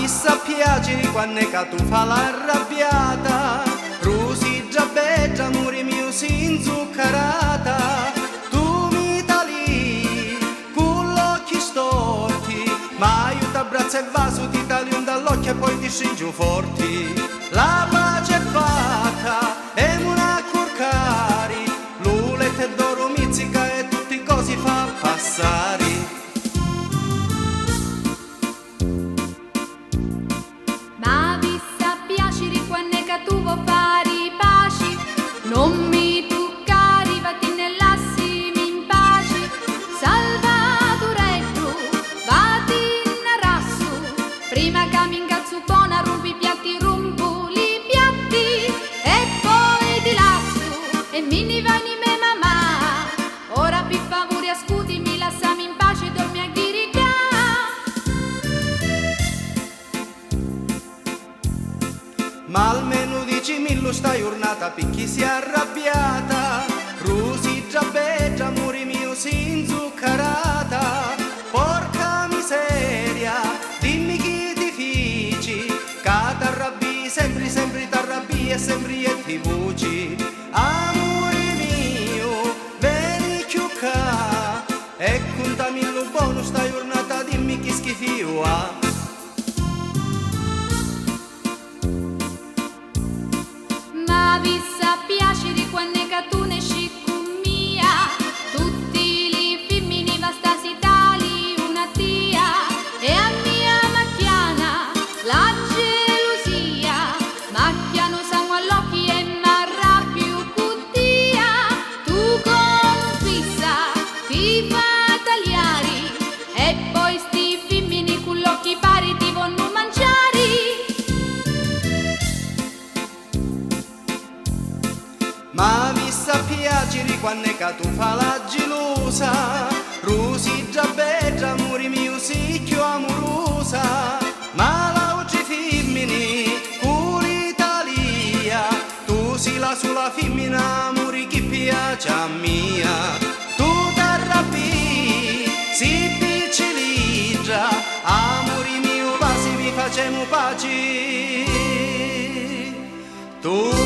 mi sa piacere quando è che tu fa l'arrabbiata, rusi già beggia, muri mio si inzuccherata, tu mi tali con l'occhi storti, ma aiuta braccia e vaso ti tali un dall'occhio e poi ti stringi forti. La pace è fatta e una curcari, l'ulete d'oro mizzica e tutti così fa passare. Ma vi sa piacere quando è che tu vuoi fare pace, non mi toccare, vatti nell'assimi in pace, salvatoreggiu, vatti in rassu, prima che mi incazzo buona, rompi i piatti, rompo li piatti, e poi ti lascio, e mi ne vai in me mamma, ora per favore ascuti, mi lasciami in pace, dormi a ghiricà. Ma almeno dicimi lo sta giornata per chi si è arrabbiata, rusi già beggia, muri mio si inzuccherata, porca miseria, dimmi chi ti fici, che t'arrabbi sempre, sempre t'arrabbi e sempre e ti vuci. Amore mio, vieni più qua, e contami lo buono sta giornata, dimmi chi schifio ha. Ma vi sa piacere quando è che tu ne esci con mia, tutti li femmini vastasi tali una tia, e a mia macchiana la gelosia, macchiano sangue all'occhi e m'arrabbio cuttia, tu confissa, ti fa tagliare, e poi sti femmini con l'occhi pari ti vanno mangiare. Ma mi sa piacere quando è che tu fa la gelosa, rusi già beggia, muri mio si più amorosa, ma la oggi femmini, pure Italia, tu si la sulla femmina, muri chi piace a mia, tu t'arrabbi, si picciligia, amore mio, va se vi facciamo pace, tu